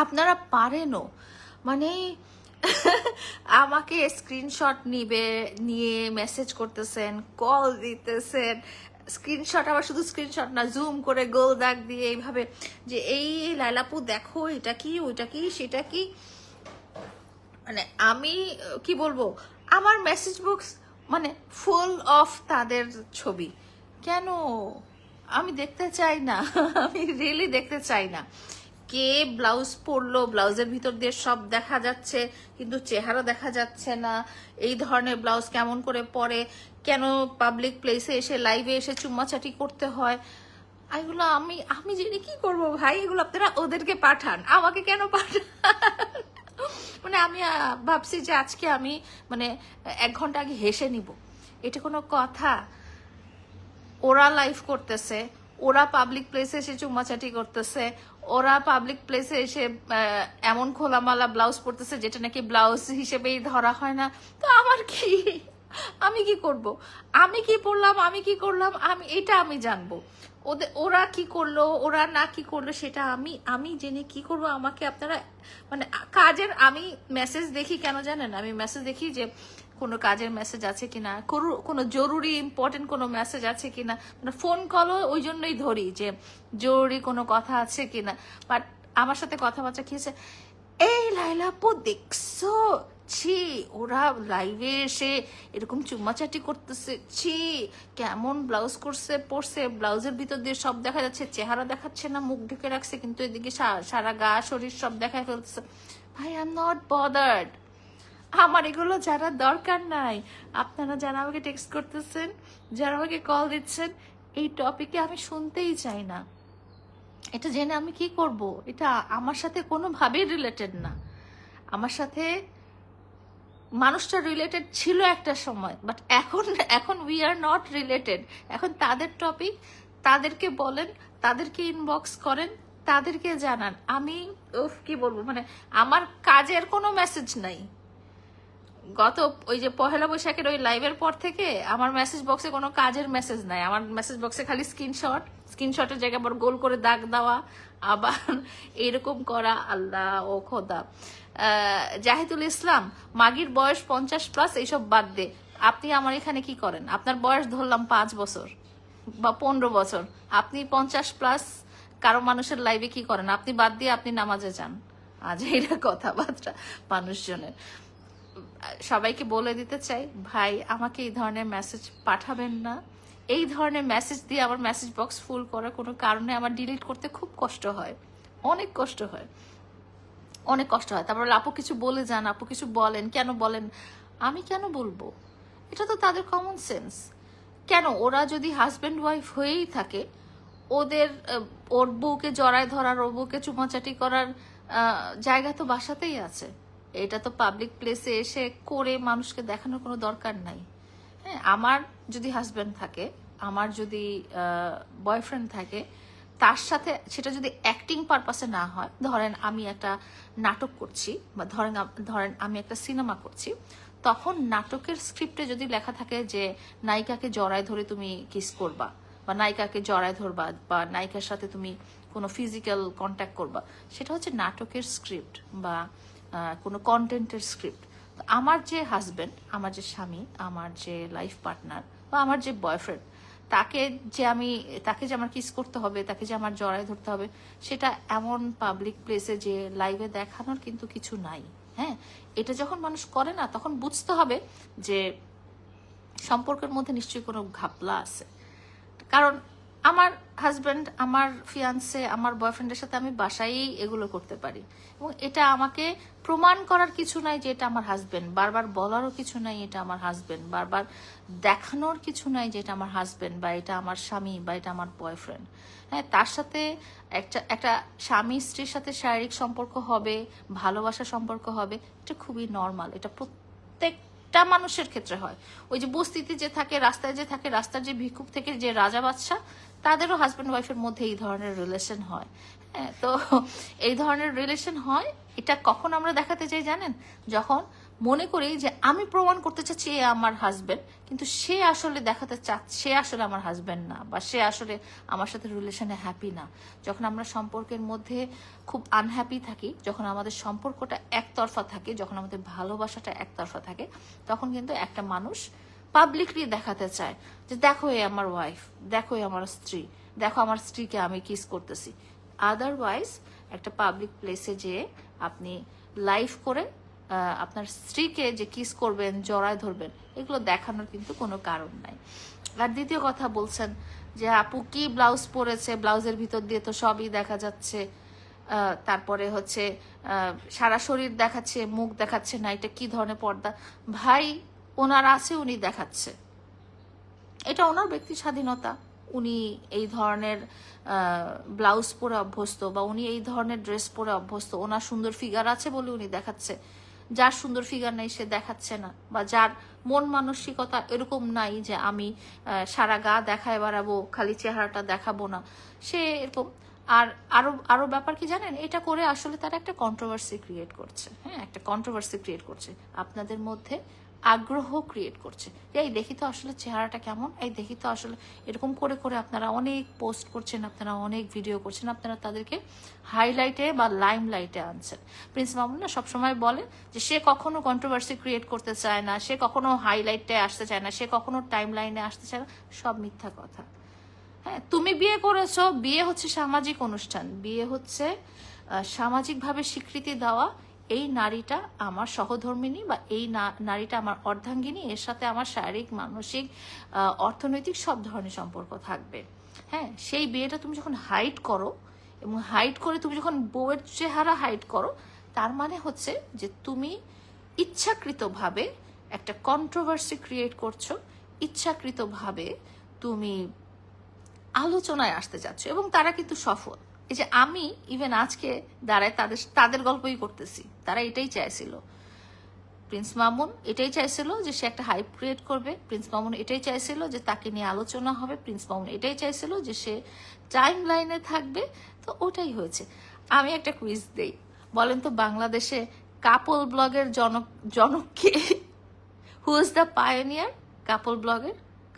আপনারা পারেনও, মানে আমাকে স্ক্রিনশট নিয়ে মেসেজ করতেছেন, কল দিতেছেন, স্ক্রিনশট আবার শুধু স্ক্রিনশট না, জুম করে গোল দাগ দিয়ে এইভাবে যে এই লাইলাপু দেখো এটা কি ওইটা কি সেটা কি। মানে আমি কি বলবো, আমার মেসেজ বক্স মানে ফুল অফ তাদের ছবি। কেন? আমি দেখতে চাই না, আমি রিয়েলি দেখতে চাই না। কে ব্লাউজ পরলো, ব্লাউজের ভিতর দিয়ে সব দেখা যাচ্ছে কিন্তু চেহারা দেখা যাচ্ছে না, এই ধরনের ব্লাউজ কেমন করে পরে, কেন পাবলিক প্লেসে এসে লাইভে এসে চুম্মাচাটি করতে হয়, এগুলো আমি আমি জেনে কি করব ভাই? এগুলো আপনারা ওদেরকে পাঠান, আমাকে কেন পাঠান? মানে আমি ভাবছি যে আজকে আমি মানে 1 ঘন্টা আগে হেসে নিব, এটা কোনো কথা? ওরা লাইভ করতেছে, ওরা পাবলিক প্লেসে এসে চুম্মাচাটি করতেছে, ওরা পাবলিক প্লেসে এসে এমন খোলামালা ব্লাউজ পরতেছে যেটা নাকি ব্লাউজ হিসেবেই ধরা হয় না। তো আমার কি, আমি কি করব? আমি কি পরলাম, আমি কি করলাম, এটা আমি জানবো। ওরা কি করলো, ওরা না কি করলো সেটা আমি জেনে কি করব? আমাকে আপনারা মানে কাজের, আমি মেসেজ দেখি কেন জানেন? আমি মেসেজ দেখি যে কোনো কাজের মেসেজ আছে কিনা, কোনো জরুরি ইম্পর্টেন্ট কোনো মেসেজ আছে কিনা, মানে ফোন কলও ওই জন্যই ধরি যে জরুরি কোনো কথা আছে কিনা। বাট আমার সাথে কথাবার্তা কি হয়েছে, এই লাইলাপু দেখছো, ছি ওরা লাইভে এসে এরকম চুম্মাচাটি করতেছে, ছি কেমন ব্লাউজ পরছে, ব্লাউজের ভিতর দিয়ে সব দেখা যাচ্ছে, চেহারা দেখাচ্ছে না, মুখ ঢেকে রাখছে কিন্তু এদিকে সারা গা শরীর সব দেখায় ফেলতেছে। ভাই আই এম নট বদার্ড, আমার এগুলো জানার দরকার নাই। আপনারা যারা আমাকে টেক্সট করতেছেন, যারা আমাকে কল দিচ্ছেন, এই টপিকে আমি শুনতেই চাই না। এটা জেনে আমি কি করব? এটা আমার সাথে কোনোভাবেই রিলেটেড না। আমার সাথে মানুষটা রিলেটেড ছিল একটা সময়, বাট এখন উই আর নট রিলেটেড। এখন তাদের টপিক, তাদেরকে বলেন, তাদেরকে ইনবক্স করেন, তাদেরকে জানান। আমি কি বলবো, মানে আমার কাজের কোনো মেসেজ নাই। গত ওই যে পহেলা বৈশাখের ওই লাইভের পর থেকে আমার মেসেজ বক্সে কোনো কাজের মেসেজ নাই। আমার মেসেজ বক্সে খালি স্ক্রিনশটের জায়গায় আবার গোল করে দাগ দেওয়া, আবার এরকম করা। আল্লাহ ও খোদা। জাহিদুল ইসলাম, মাগির বয়স 50+ এইসব বাদ দে। আপনি আমার এখানে কি করেন? আপনার বয়স ধরলাম 5 বছর বা 15 বছর, আপনি 50+ কারো মানুষের লাইভে কি করেন? আপনি বাদ দিয়ে আপনি নামাজে যান। আজ এইটা কথাবার্তা মানুষজনের। সবাইকে বলে দিতে চাই, ভাই আমাকে এই ধরনের মেসেজ পাঠাবেন না। এই ধরনের মেসেজ দিয়ে আমার মেসেজ বক্স ফুল করার কোনো কারণে আমার ডিলিট করতে খুব কষ্ট হয়, অনেক কষ্ট হয়, অনেক কষ্ট হয়। তারপর আপু কিছু বলে যান, আপু কিছু বলেন, কেন বলেন? আমি কেন বলবো? এটা তো তাদের কমন সেন্স। কেন ওরা যদি হাজব্যান্ড ওয়াইফ হয়েই থাকে, ওদের ওর বউকে জড়ায় ধরার, ওর বউকে চুমাচাটি করার জায়গা তো বাসাতেই আছে। এটা তো পাবলিক প্লেসে এসে করে মানুষকে দেখানোর কোনো দরকার নাই। হ্যাঁ, আমার যদি হাজব্যান্ড থাকে, আমার যদি বয়ফ্রেন্ড থাকে, তার সাথে সেটা যদি অ্যাক্টিং পারপাসে না হয়, ধরেন আমি একটা নাটক করছি বা ধরেন আমি একটা সিনেমা করছি, তখন নাটকের স্ক্রিপ্টে যদি লেখা থাকে যে নায়িকাকে জড়ায় ধরে তুমি কিস করবা বা নায়িকাকে জড়ায় ধরবা বা নায়িকার সাথে তুমি কোনো ফিজিক্যাল কন্ট্যাক্ট করবা, সেটা হচ্ছে নাটকের স্ক্রিপ্ট বা কোনো কন্টেন্টের স্ক্রিপ্ট। আমার যে হাজব্যান্ড, আমার যে স্বামী, আমার যে লাইফ পার্টনার বা আমার যে বয়ফ্রেন্ড, তাকে যে আমার কিস করতে হবে, তাকে যে আমার জড়ায় ধরতে হবে, সেটা এমন পাবলিক প্লেসে যে লাইভে দেখানোর কিন্তু কিছু নাই। হ্যাঁ, এটা যখন মানুষ করে না, তখন বুঝতে হবে যে সম্পর্কের মধ্যে নিশ্চয়ই কোনো ঘাপলা আছে। কারণ আমার হাজব্যান্ড, আমার ফিয়ান্সে, আমার বয়ফ্রেন্ডের সাথে আমি বাসায় এগুলো করতে পারি, এবং এটা আমাকে প্রমাণ করার কিছু নাই যে এটা আমার হাজব্যান্ড, বারবার বলারও কিছু নাই এটা আমার হাজব্যান্ড, বারবার দেখানোর কিছু নাই যে এটা আমার হাজব্যান্ড বা এটা আমার স্বামী বা এটা আমার বয়ফ্রেন্ড। হ্যাঁ, তার সাথে একটা স্বামী স্ত্রীর সাথে শারীরিক সম্পর্ক হবে, ভালোবাসার সম্পর্ক হবে, এটা খুবই নর্মাল। এটা প্রত্যেকটা মানুষের ক্ষেত্রে হয়। ওই যে বস্তিতে যে থাকে, রাস্তায় যে থাকে, রাস্তার যে ভিক্ষুক থেকে যে রাজা বাদশা, তাদেরও হাজব্যান্ড ওয়াইফের মধ্যে এই ধরনের রিলেশন হয়। হ্যাঁ, তো এই ধরনের রিলেশন হয়। এটা কখন আমরা দেখাতে চাই জানেন? যখন মনে করি যে আমি প্রমাণ করতে চাচ্ছি এ আমার হাজবেন্ড, কিন্তু সে আসলে দেখাতে চাচ্ছে সে আসলে আমার হাজবেন্ড না, বা সে আসলে আমার সাথে রিলেশনে হ্যাপি না। যখন আমরা সম্পর্কের মধ্যে খুব আনহ্যাপি থাকি, যখন আমাদের সম্পর্কটা একতরফা থাকে, যখন আমাদের ভালোবাসাটা একতরফা থাকে, তখন কিন্তু একটা মানুষ পাবলিকলি দেখাতে চায় যে দেখো এ আমার ওয়াইফ, দেখো এ আমার স্ত্রী, দেখো আমার স্ত্রীকে আমি কিস করতেছি। আদারওয়াইজ একটা পাবলিক প্লেসে যেয়ে আপনি লাইভ করে আপনার স্ত্রীকে যে কিস করবেন, জড়ায় ধরবেন, এগুলো দেখানোর কিন্তু কোনো কারণ নাই। আর দ্বিতীয় কথা বলছেন যে আপু কি ব্লাউজ পরেছে, ব্লাউজের ভিতর দিয়ে তো সবই দেখা যাচ্ছে, তারপরে হচ্ছে সারা শরীর দেখাচ্ছে, মুখ দেখাচ্ছে না, এটা কি ধরনের পর্দা? ভাই, ওনার আছে, উনি দেখাচ্ছে, এটা ওনার ব্যক্তি স্বাধীনতা। উনি এই ধরনের ব্লাউজ পরে অভ্যস্ত, বা উনি এই ধরনের ড্রেস পরে অভ্যস্ত, ওনার সুন্দর ফিগার আছে বলে উনি দেখাচ্ছে। যার সুন্দর ফিগার নেই সে দেখাচ্ছে না, বা যার মন মানসিকতা এরকম নাই যে আমি সারা গা দেখায় বেড়াবো, খালি চেহারাটা দেখাবো না, সে এরকম। আর আরো আরো ব্যাপার কি জানেন, এটা করে আসলে তারা একটা কন্ট্রোভার্সি ক্রিয়েট করছে। হ্যাঁ, একটা কন্ট্রোভার্সি ক্রিয়েট করছে, আপনাদের মধ্যে আগ্রহ ক্রিয়েট করছে যে এই দেখি তো আসলে চেহারাটা কেমন, এই দেখি তো আসলে এরকম করে করে আপনারা অনেক পোস্ট করছেন, আপনারা অনেক ভিডিও করছেন, আপনারা তাদেরকে হাইলাইটে বা লাইম লাইটে আনছেন। প্রিন্স মামুন না সবসময় বলে যে সে কখনো কন্ট্রোভার্সি ক্রিয়েট করতে চায় না, সে কখনো হাইলাইটে আসতে চায় না, সে কখনো টাইম লাইনে আসতে চায় না, সব মিথ্যা কথা। হ্যাঁ, তুমি বিয়ে করেছো, বিয়ে হচ্ছে সামাজিক অনুষ্ঠান, বিয়ে হচ্ছে সামাজিকভাবে স্বীকৃতি দেওয়া এই নারীটা আমার সহধর্মিণী, বা এই নারীটা আমার অর্ধাঙ্গিনী, এর সাথে আমার শারীরিক, মানসিক, অর্থনৈতিক সব ধরনের সম্পর্ক থাকবে। হ্যাঁ, সেই বিয়েটা তুমি যখন হাইড করো, এবং হাইড করে তুমি যখন বউয়ের চেহারা হাইড করো, তার মানে হচ্ছে যে তুমি ইচ্ছাকৃতভাবে একটা কন্ট্রোভার্সি ক্রিয়েট করছো, ইচ্ছাকৃতভাবে তুমি আলোচনায় আসতে যাচ্ছ, এবং তারা কিন্তু সফল। এই যে আমি ইভেন আজকে দাঁড়ায় তাদের গল্পই করতেছি, তারা এটাই চাইছিল। প্রিন্স মামুন এটাই চাইছিল যে সে একটা হাইপ ক্রিয়েট করবে, প্রিন্স মামুন এটাই চাইছিল যে তাকে নিয়ে আলোচনা হবে, প্রিন্স মামুন এটাই চাইছিল যে সে টাইম লাইনে থাকবে, তো ওটাই হয়েছে। আমি একটা কুইজ দেই, বলেন তো বাংলাদেশে কাপল ব্লগের জনক কে? হু ইজ দ্য পায়োনিয়ার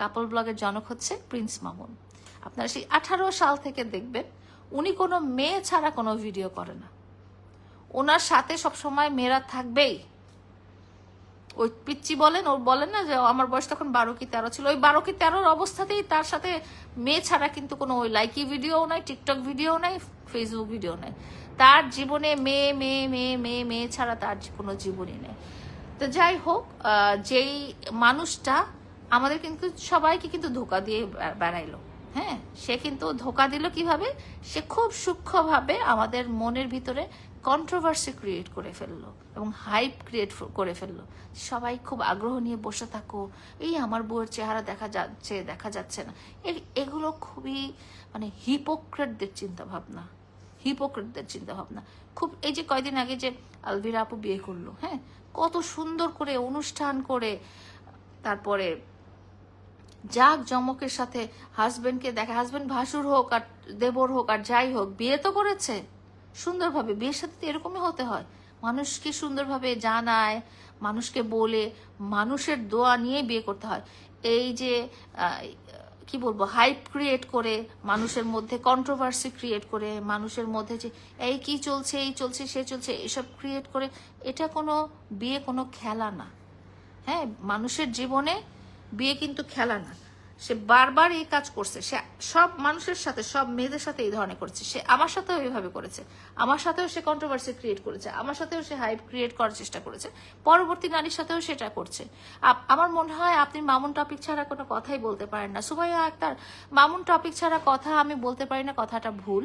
কাপল ব্লগের জনক হচ্ছে প্রিন্স মামুন। আপনারা সেই 18 সাল থেকে দেখবেন উনি কোনো মেয়ে ছাড়া কোনো ভিডিও করে না, ওনার সাথে সবসময় মেয়েরা থাকবেই। ওই পিচ্চি বলেন, ওর বলেন না যে আমার বয়স তখন 12 কি 13 ছিল, ওই 12 কি 13 অবস্থাতেই তার সাথে মেয়ে ছাড়া কিন্তু কোনো ওই লাইকি ভিডিও নাই, টিকটক ভিডিও নাই, ফেসবুক ভিডিও নাই। তার জীবনে মেয়ে মেয়ে মেয়ে মেয়ে মেয়ে ছাড়া তার কোনো জীবনই নেই। তো যাই হোক, যেই মানুষটা আমাদের কিন্তু সবাইকে কিন্তু ধোকা দিয়ে বেড়াইলো, হ্যাঁ, সে কিন্তু ধোকা দিল কিভাবে, সে খুব সূক্ষ্মভাবে আমাদের মনের ভিতরে কন্ট্রোভার্সি ক্রিয়েট করে ফেললো এবং হাইপ ক্রিয়েট করে ফেললো। সবাই খুব আগ্রহ নিয়ে বসে থাকো, এই আমার বউয়ের চেহারা দেখা যাচ্ছে না। এগুলো খুবই মানে হিপোক্রেটদের চিন্তা ভাবনা। খুব এই যে কয়দিন আগে যে আলভিরা আপু বিয়ে করলো, হ্যাঁ, কত সুন্দর করে অনুষ্ঠান করে, তারপরে জাক জমকের সাথে হাজবেন্ডকে দেখে, হাজবেন্ড ভাসুর হোক আর দেবর হোক আর যাই হোক, বিয়ে তো করেছে সুন্দরভাবে। বিয়ের সাথে তো এরকমই হতে হয়, মানুষকে সুন্দরভাবে জানায়, মানুষকে বলে, মানুষের দোয়া নিয়ে বিয়ে করতে হয়। এই যে কি বলবো, হাইপ ক্রিয়েট করে, মানুষের মধ্যে কন্ট্রোভার্সি ক্রিয়েট করে, মানুষের মধ্যে যে এই কি চলছে, এই চলছে, সে চলছে, এসব ক্রিয়েট করে, এটা কোনো বিয়ে কোনো খেলা না। হ্যাঁ, মানুষের জীবনে বিয়ে কিন্তু খেলা না। সে বারবার এই কাজ করছে, সে সব মানুষের সাথে, সব মেয়েদের সাথে এই ধরনের করেছে, সে আমার সাথেও এইভাবে করেছে, আমার সাথেও সে কন্ট্রোভার্সি ক্রিয়েট করেছে, আমার সাথেও সে হাইপ ক্রিয়েট করার চেষ্টা করেছে, পরবর্তী নারীর সাথেও সেটা করছে। আমার মনে হয় আপনি মামুন টপিক ছাড়া কোনো কথাই বলতে পারেন না। সুমাইয়া আক্তার, মামুন টপিক ছাড়া কথা আমি বলতে পারি না, কথাটা ভুল।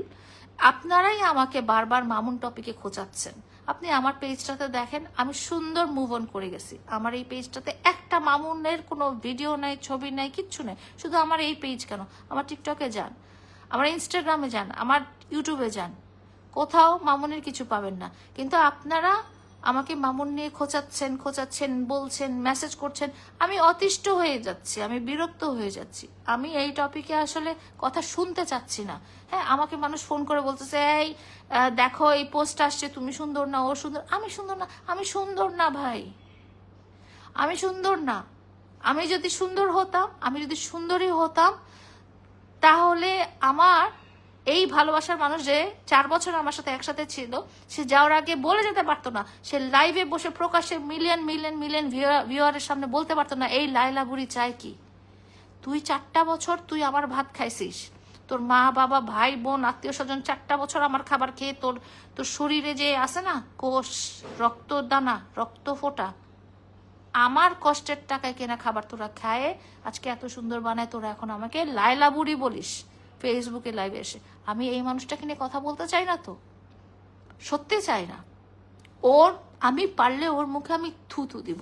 আপনারাই আমাকে বারবার মামুন টপিকে খোঁচাচ্ছেন। আপনি আমার পেজটাতে দেখেন, আমি সুন্দর মুভ অন করে গেছি। আমার এই পেজটাতে একটা মামুনের কোনো ভিডিও নাই, ছবি নাই, কিচ্ছু নেই। শুধু আমার এই পেজ কেন, আমার টিকটকে যান, আমার ইনস্টাগ্রামে যান, আমার ইউটিউবে যান, কোথাও মামুনের কিছু পাবেন না। কিন্তু আপনারা আমাকে মামুন নিয়ে খোঁচাচ্ছেন, বলছেন, মেসেজ করছেন, আমি অতিষ্ঠ হয়ে যাচ্ছি, আমি বিরক্ত হয়ে যাচ্ছি। আমি এই টপিকে আসলে কথা শুনতে চাচ্ছি না। হ্যাঁ, আমাকে মানুষ ফোন করে বলতেছে, এই দেখো এই পোস্ট আসছে, তুমি সুন্দর না, ও সুন্দর। আমি সুন্দর না ভাই, আমি সুন্দর না। আমি যদি সুন্দর হতাম, আমি যদি সুন্দরী হতাম, তাহলে আমার এই ভালোবাসার মানুষ যে 4 বছর আমার সাথে একসাথে ছিল, সে যাওয়ার আগে বলে যেতে পারতো না, সে লাইভে বসে প্রকাশ্যে মিলিয়ন মিলিয়ন মিলিয়ন ভিউয়ারের সামনে বলতে পারতো না এই লাইলা বুড়ি চায় কি। তুই 4টা বছর তুই আমার ভাত খাইছিস, তোর মা বাবা ভাই বোন আত্মীয় স্বজন 4টা বছর আমার খাবার খেয়ে তোর তোর শরীরে যে আছে না কোষ, রক্ত দানা, রক্ত ফোটা, আমার কষ্টের টাকায় কেনা খাবার তোরা খায় আজকে এত সুন্দর বানায়, তোরা এখন আমাকে লাইলা বুড়ি বলিস ফেসবুকে লাইভে এসে। আমি এই মানুষটাকে নিয়ে কথা বলতে চাই না, তো সত্যি চাই না। আমি পারলে ওর মুখে আমি থুথু দিব,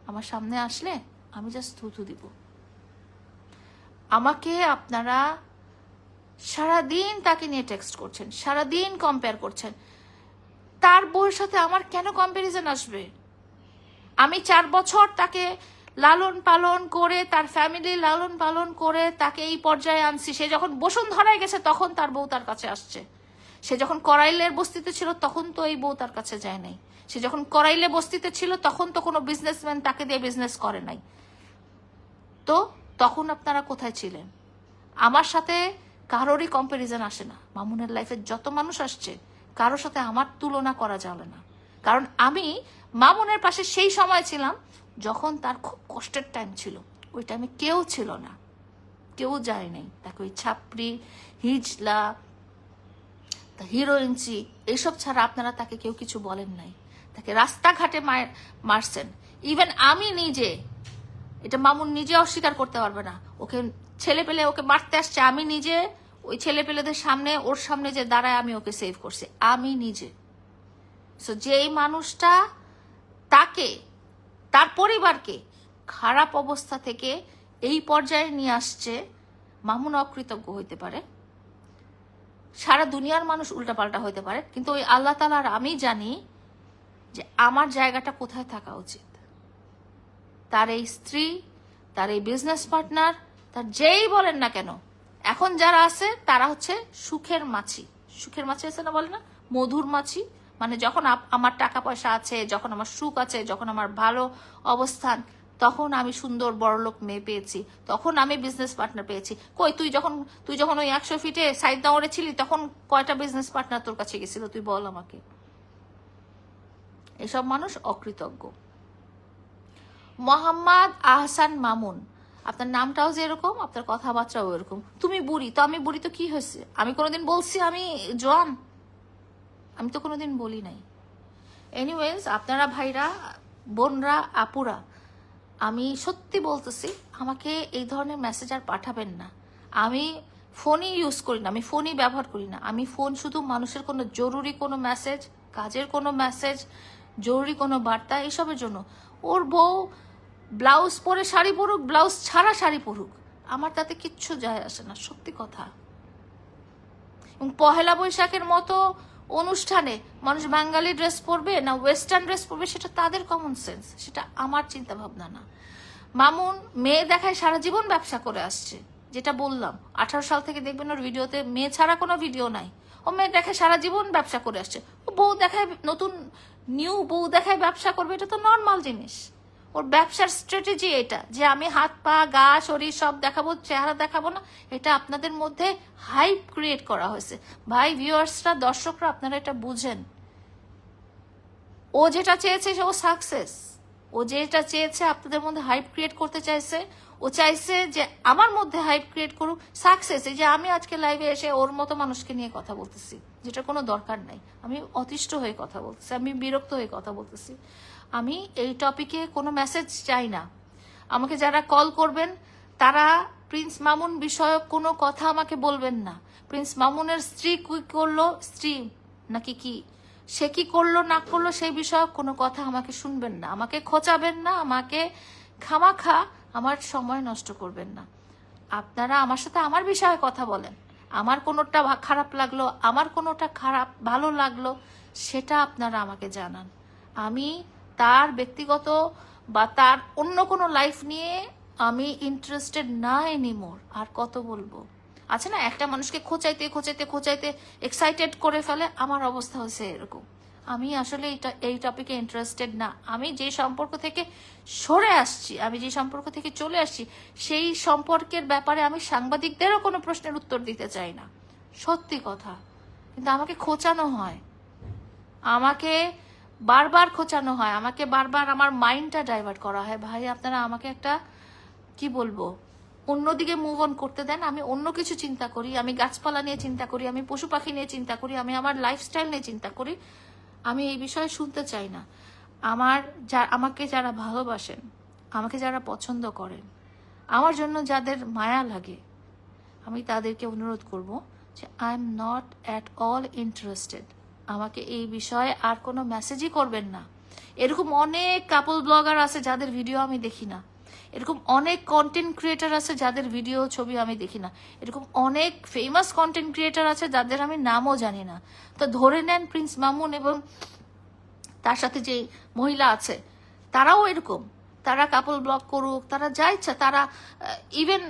আমার সামনে আসলে আমি জাস্ট থুথু দিব। আমাকে আপনারা সারাদিন তাকে নিয়ে টেক্সট করছেন, সারাদিন কম্পেয়ার করছেন। তার বউয়ের সাথে আমার কেন কম্প্যারিজন আসবে? আমি 4 বছর তাকে লালন পালন করে, তার ফ্যামিলি লালন পালন করে তাকে এই পর্যায়ে আনছি। সে যখন বসুন্ধরায় গেছে তখন তার বউ তার কাছে আসছে। সে যখন করাইলের বস্তিতে ছিল তখন তো এই বউ তার কাছে যায় নাই। সে যখন করাইলে বস্তিতে ছিল তখন তো কোনো বিজনেসম্যান তাকে দিয়ে বিজনেস করে নাই। তো তখন আপনারা কোথায় ছিলেন? আমার সাথে কারোরই কম্প্যারিজন আসে না। মামুনের লাইফে যত মানুষ আসছে কারোর সাথে আমার তুলনা করা যাবে না, কারণ আমি মামুনের পাশে সেই সময় ছিলাম যখন তার খুব কষ্টের টাইম ছিল। ওই টাইমে কেউ ছিল না, কেউ যায় নাই তাকে। ওই ছাপড়ি, হিজলা, হিরোইনচি এইসব ছাড়া আপনারা তাকে কেউ কিছু বলেন নাই। তাকে রাস্তাঘাটে মারছেন। ইভেন আমি নিজে, এটা মামুন নিজে অস্বীকার করতে পারবে না, ওকে ছেলে পেলে ওকে মারতে আসছে, আমি নিজে ওই ছেলে পেলেদের সামনে, ওর সামনে যে দাঁড়ায় আমি ওকে সেভ করছি, আমি নিজে। সো যেই মানুষটা তাকে, তার পরিবারকে খারাপ অবস্থা থেকে এই পর্যায়ে নিয়ে আসছে, মামুন অকৃতজ্ঞ হইতে পারে, সারা দুনিয়ার মানুষ উল্টাপাল্টা হইতে পারে, কিন্তু ওই আল্লাহ তাআলা আর আমি জানি যে আমার জায়গাটা কোথায় থাকা উচিত। তার এই স্ত্রী, তার এই বিজনেস পার্টনার, তার যেই বলেন না কেন, এখন যারা আছে তারা হচ্ছে সুখের মাছি। সুখের মাছি আছে না, বলে না, মধুর মাছি। মানে যখন আমার টাকা পয়সা আছে, যখন আমার সুখ আছে, যখন আমার ভালো অবস্থান, তখন আমি সুন্দর বড়লোক মেয়ে পেয়েছি, তখন আমি বিজনেস পার্টনার পেয়েছি। কই তুই যখন ওই 100 ফিটে সাইড দাওয়ারে ছিলি তখন কয়টা বিজনেস পার্টনার তোর কাছে গেছিল? তুই বল আমাকে। এসব মানুষ অকৃতজ্ঞ। মোহাম্মদ আহসান মামুন, আপনার নামটাও যে এরকম, আপনার কথাবার্তাও এরকম। তুমি বুড়ি, তো আমি বুড়ি তো কি হয়েছে? আমি কোনোদিন বলছি আমি জোয়ান? আমি তো কোনোদিন বলি নাই। এনিওয়েজ, আপনারা ভাইরা, বোনরা, আপুরা, আমি সত্যি বলতেছি, আমাকে এই ধরনের মেসেজ আর পাঠাবেন না। আমি ফোনই ইউজ করি না, আমি ফোনই ব্যবহার করি না। আমি ফোন শুধু মানুষের কোনো জরুরি কোনো মেসেজ, কাজের কোনো মেসেজ, জরুরি কোনো বার্তা, এসবের জন্য। ওর বউ ব্লাউজ পরে শাড়ি পরুক, ব্লাউজ ছাড়া শাড়ি পরুক, আমার তাতে কিচ্ছু যায় আসে না, সত্যি কথা। এবং পহেলা বৈশাখের মতো অনুষ্ঠানে মানুষ বাঙালি ড্রেস পরবে না ওয়েস্টার্ন ড্রেস পরবে, সেটা তাদের কমন সেন্স, সেটা আমার চিন্তা ভাবনা না। মামুন মেয়ে দেখায় সারা জীবন ব্যবসা করে আসছে, যেটা বললাম 18 সাল থেকে দেখবেন ওর ভিডিওতে মেয়ে ছাড়া কোনো ভিডিও নাই। ও মেয়ে দেখায় সারা জীবন ব্যবসা করে আসছে। ও বউ দেখায়, নতুন নিউ বউ দেখায় ব্যবসা করবে, এটা তো নর্মাল জিনিস। ওর ব্যবসার স্ট্র্যাটেজি এটা যে আমি হাত পা গা শরীর সব দেখাবো, চেহারা দেখাবো না। এটা আপনাদের মধ্যে হাইপ ক্রিয়েট করা হয়েছে। ভাই ভিউয়ার্সরা, দর্শকরা, আপনারা এটা বুঝেন। ও যেটা চেয়েছে ও সাকসেস। ও যেটা চেয়েছে আপনাদের মধ্যে হাইপ ক্রিয়েট করতে চাইছে, ও চাইছে যে আমার মধ্যে হাইপ ক্রিয়েট করুক, সাকসেস। এই যে আমি আজকে লাইভে এসে ওর মতো মানুষকে নিয়ে কথা বলতেছি, যেটা কোনো দরকার নাই। আমি অতিষ্ঠ হয়ে কথা বলতেছি, আমি বিরক্ত হয়ে কথা বলতেছি। আমি এই টপিকে কোনো মেসেজ চাই না। আমাকে যারা কল করবেন তারা প্রিন্স মামুন বিষয়ক কোনো কথা আমাকে বলবেন না। প্রিন্স মামুনের স্ত্রী কি করলো, স্ত্রী নাকি কি, সে কি করলো না করলো সেই বিষয়ক কোনো কথা আমাকে শুনবেন না, আমাকে খোঁচাবেন না, আমাকে খামাখা আমার সময় নষ্ট করবেন না। আপনারা আমার সাথে আমার বিষয়ে কথা বলেন, আমার কোনোটা খারাপ লাগলো, আমার কোনোটা খারাপ ভালো লাগলো, সেটা আপনারা আমাকে জানান। আমি তার ব্যক্তিগত বা তার অন্য কোনো লাইফ নিয়ে আমি ইন্টারেস্টেড না এনিমোর। আর কত বলবো? আছে না, একটা মানুষকে খোঁচাইতে খোঁচাইতে খোঁচাইতে এক্সাইটেড করে ফেলে, আমার অবস্থা হয়েছে এরকম। আমি আসলে এই টপিকে ইন্টারেস্টেড না। আমি যে সম্পর্ক থেকে সরে আসছি, আমি যে সম্পর্ক থেকে চলে আসছি, সেই সম্পর্কের ব্যাপারে আমি সাংবাদিকদেরও কোনো প্রশ্নের উত্তর দিতে চাই না, সত্যি কথা। কিন্তু আমাকে খোঁচানো হয়, আমাকে বারবার খোঁচানো হয়, আমাকে বারবার আমার মাইন্ডটা ডাইভার্ট করা হয়। ভাই আপনারা আমাকে একটা কি বলবো অন্যদিকে মুভ অন করতে দেন, আমি অন্য কিছু চিন্তা করি, আমি গাছপালা নিয়ে চিন্তা করি, আমি পশু পাখি নিয়ে চিন্তা করি, আমি আমার লাইফস্টাইল নিয়ে চিন্তা করি। আমি এই বিষয়ে শুনতে চাই না। আমাকে যারা ভালোবাসেন, আমাকে যারা পছন্দ করেন, আমার জন্য যাদের মায়া লাগে, আমি তাদেরকে অনুরোধ করব যে I am not at all interested. আমাকে এই বিষয়ে আর কোনো মেসেজই করবেন না। এরকম অনেক কাপল ব্লগার আছে যাদের ভিডিও আমি দেখি না, এরকম অনেক কন্টেন্ট ক্রিয়েটার আছে যাদের ভিডিও ছবি আমি দেখি না, এরকম অনেক ফেমাস কন্টেন্ট ক্রিয়েটার আছে যাদের আমি নামও জানি না। তো ধরে নেন প্রিন্স মামুন এবং তার সাথে যে মহিলা আছে তারাও এরকম, তারা কাপল ব্লগ করুক, তারা যা ইচ্ছা, তারা ইভেন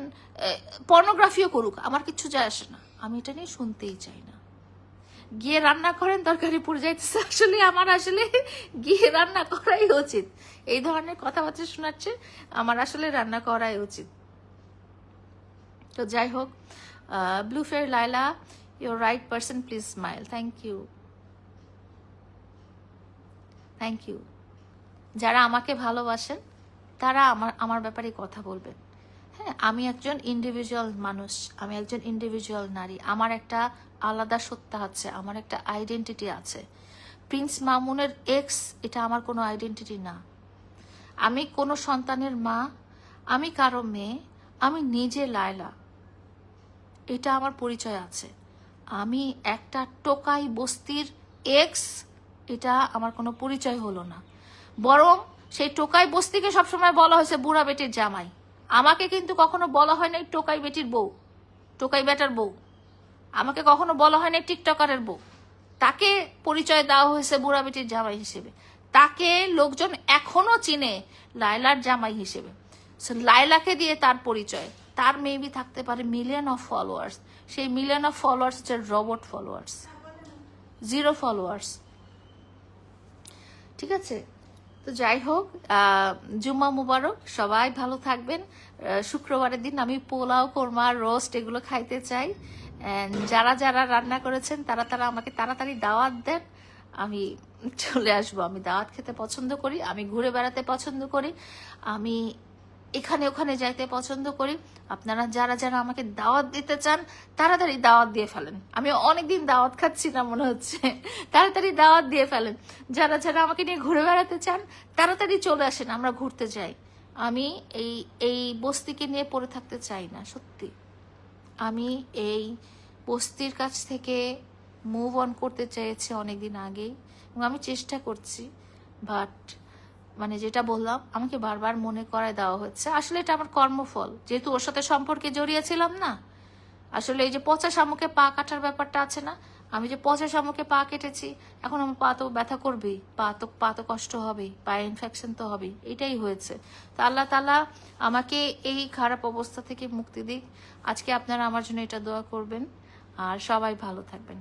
পর্নোগ্রাফিও করুক, আমার কিছু যায় আসে না, আমি এটা নিয়ে শুনতেই চাই না। গিয়ে রান্না করেন, তরকারি পুড়ে যাইতেছে, আসলে আমার আসলে গিয়ে রান্না করাই উচিত। এই ধরনের কথাবার্তা শোনাচ্ছে, আমার আসলে রান্না করাই উচিত। তো যাই হোক, ব্লু ফেয়ার লাইলা, your right person, please smile. Thank you, thank you. যারা আমাকে ভালোবাসেন তারা আমার ব্যাপারে কথা বলবেন। হ্যাঁ, আমি একজন ইন্ডিভিজুয়াল মানুষ, আমি একজন ইন্ডিভিজুয়াল নারী, আমার একটা আলাদা সত্তা আছে, আমার একটা আইডেন্টিটি আছে। প্রিন্স মামুনের এক্স এটা আমার কোনো আইডেন্টিটি না। আমি কোনো সন্তানের মা, আমি কারো মেয়ে, আমি নিজে লায়লা, এটা আমার পরিচয় আছে। আমি একটা টোকাই বস্তির এক্স, এটা আমার কোনো পরিচয় হলো না। বরং সেই টোকাই বস্তিকে সবসময় বলা হয়েছে বুড়া বেটির জামাই। আমাকে কিন্তু কখনো বলা হয় নাই টোকাই বেটির বউ, টোকাই বেটার বউ। আমাকে কখনো বলা হয় নাই টিকটকারের বউ। তাকে পরিচয় দেওয়া হয়েছে বুড়া বেটির জামাই হিসেবে। তাকে লোকজন এখনো চিনে লায়লার জামাই হিসেবে। লায়লাকে দিয়ে তার পরিচয়। তার মেবি থাকতে পারে মিলিয়ন অফ ফলোয়ার্স, সেই মিলিয়ন অফ ফলোয়ার্স হচ্ছে রোবট ফলোয়ার্স, 0 ফলোয়ার্স। ঠিক আছে, তো যাই হোক, জুম্মা মুবারক, সবাই ভালো থাকবেন। শুক্রবারের দিন আমি পোলাও, কোরমা, রোস্ট এগুলো খাইতে চাই। যারা যারা রান্না করেছেন তারা আমাকে তাড়াতাড়ি দাওয়াত দেন, আমি চলে আসবো। আমি দাওয়াত খেতে পছন্দ করি, আমি ঘুরে বেড়াতে পছন্দ করি, আমি এখানে ওখানে যাইতে পছন্দ করি। আপনারা যারা যারা আমাকে দাওয়াত দিতে চান তাড়াতাড়ি দাওয়াত দিয়ে ফেলেন। আমি অনেকদিন দাওয়াত খাচ্ছি না মনে হচ্ছে, তাড়াতাড়ি দাওয়াত দিয়ে ফেলেন। যারা যারা আমাকে নিয়ে ঘুরে বেড়াতে চান তাড়াতাড়ি চলে আসেন, আমরা ঘুরতে যাই। আমি এই বস্তিকে নিয়ে পড়ে থাকতে চাই না, সত্যি। আমি এই বস্তির কাছ থেকে মুভ অন করতে চেয়েছি অনেকদিন আগেই, এবং আমি চেষ্টা করছি। বাট মানে যেটা বললাম, আমাকে বারবার মনে করায় দেওয়া হচ্ছে আসলে এটা আমার কর্মফল, যেহেতু ওর সাথে সম্পর্কে জড়িয়েছিলাম না। আসলে এই যে পচা শামুকে পা কাটার ব্যাপারটা আছে না, আমি যে পচা শামুকে পা কেটেছি, এখন আমার পা তো ব্যথা করবেই, পা তো কষ্ট হবেই, পায়ে ইনফেকশন তো হবেই, এটাই হয়েছে। তো আল্লাহ তাআলা আমাকে এই খারাপ অবস্থা থেকে মুক্তি দিক। আজকে আপনারা আমার জন্য এটা দোয়া করবেন, আর সবাই ভালো থাকবেন।